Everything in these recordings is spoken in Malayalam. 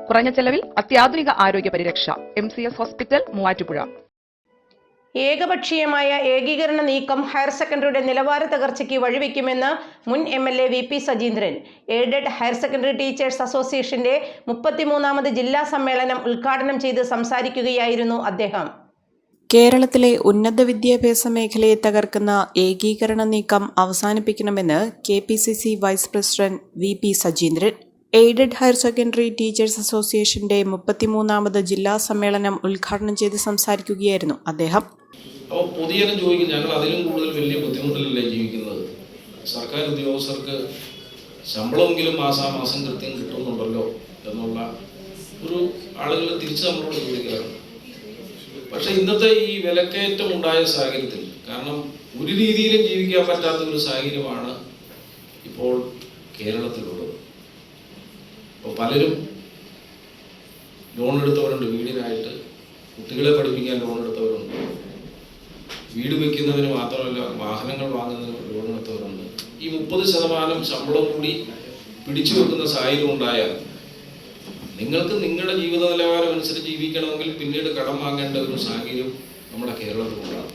കുറഞ്ഞ ചെലവിൽ അത്യാധുനിക ആരോഗ്യ പരിരക്ഷ. MCS hospital, Muvattupuzha. ഏകപക്ഷീയമായ ഏകീകരണ നീക്കം ഹയർ സെക്കൻഡറിയുടെ നിലവാര തകർച്ചയ്ക്ക് വഴിവെക്കുമെന്ന് മുൻ MLA VP Sajeendran. Aided higher secondary teachers അസോസിയേഷന്റെ 33ാമത് ജില്ലാ സമ്മേളനം ഉദ്ഘാടനം ചെയ്ത് സംസാരിക്കുകയായിരുന്നു അദ്ദേഹം. കേരളത്തിലെ ഉന്നത വിദ്യാഭ്യാസ മേഖലയെ തകർക്കുന്ന ഏകീകരണ നീക്കം അവസാനിപ്പിക്കണമെന്ന് KPCC vice president VP Sajeendran. Aided higher secondary teachers അസോസിയേഷന്റെ 33ാമത് ജില്ലാ സമ്മേളനം ഉദ്ഘാടനം ചെയ്ത് സംസാരിക്കുകയായിരുന്നു അദ്ദേഹം. അപ്പോൾ പൊതുജനം ചോദിക്കും, ഞങ്ങൾ അതിലും കൂടുതൽ വലിയ ബുദ്ധിമുട്ടിലല്ലേ ജീവിക്കുന്നത്? സർക്കാർ ഉദ്യോഗസ്ഥർക്ക് ശമ്പളമെങ്കിലും മാസാമാസം കൃത്യം കിട്ടുന്നുണ്ടല്ലോ എന്നുള്ള ഒരു ആളുകൾ തിരിച്ച് നമ്മളോട് ചോദിക്കാറുണ്ട്. പക്ഷെ ഇന്നത്തെ ഈ വിലക്കയറ്റം ഉണ്ടായ സാഹചര്യത്തിൽ, കാരണം ഒരു രീതിയിലും ജീവിക്കാൻ പറ്റാത്ത ഒരു സാഹചര്യമാണ് ഇപ്പോൾ കേരളത്തിലുള്ളത്. അപ്പോൾ പലരും ലോൺ എടുത്തവരുണ്ട്, വീടിനായിട്ട് കുട്ടികളെ പഠിപ്പിക്കാൻ ലോൺ എടുത്തവരുണ്ട്, വീട് വയ്ക്കുന്നതിന് മാത്രമല്ല വാഹനങ്ങൾ വാങ്ങുന്നതിന് ലോൺ എടുത്തവരുണ്ട്. ഈ 30% ശമ്പളം കൂടി പിടിച്ചു വെക്കുന്ന സാഹചര്യം ഉണ്ടായാൽ നിങ്ങൾക്ക് നിങ്ങളുടെ ജീവിത നിലവാരം അനുസരിച്ച് ജീവിക്കണമെങ്കിൽ പിന്നീട് കടം വാങ്ങേണ്ട ഒരു സാഹചര്യം നമ്മുടെ കേരളത്തിലുണ്ടാകും.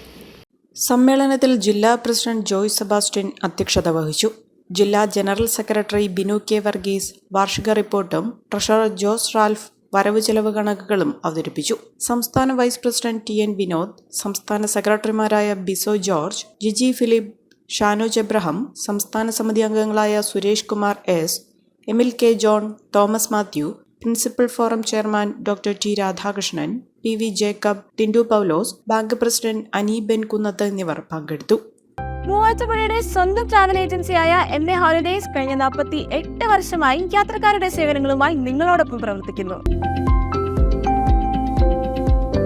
സമ്മേളനത്തിൽ ജില്ലാ പ്രസിഡന്റ് ജോയ് സെബാസ്റ്റ്യൻ അധ്യക്ഷത വഹിച്ചു. ജില്ലാ general secretary Binu K. Varghese വാർഷിക റിപ്പോർട്ടും ട്രഷറർ ജോസ് റാൽഫ് വരവ് ചെലവ് കണക്കുകളും അവതരിപ്പിച്ചു. സംസ്ഥാന വൈസ് പ്രസിഡന്റ് TN വിനോദ്, സംസ്ഥാന സെക്രട്ടറിമാരായ ബിസോ ജോർജ്, ജിജി ഫിലിപ്പ്, ഷാനോജ് എബ്രഹാം, സംസ്ഥാന സമിതി അംഗങ്ങളായ Suresh Kumar S, Emil K. John, Thomas Mathew, principal forum chairman doctor T. Radhakrishnan, PV Jacob, Tindu Paulose, bank president Ani Ben Kunnath എന്നിവർ പങ്കെടുത്തു. മൂവാറ്റുപുഴയുടെ സ്വന്തം ട്രാവൽ ഏജൻസിയായ MA ഹോളിഡേയ്സ് കഴിഞ്ഞ 48 വർഷമായി യാത്രക്കാരുടെ സേവനങ്ങളുമായി നിങ്ങളോടൊപ്പം പ്രവർത്തിക്കുന്നു.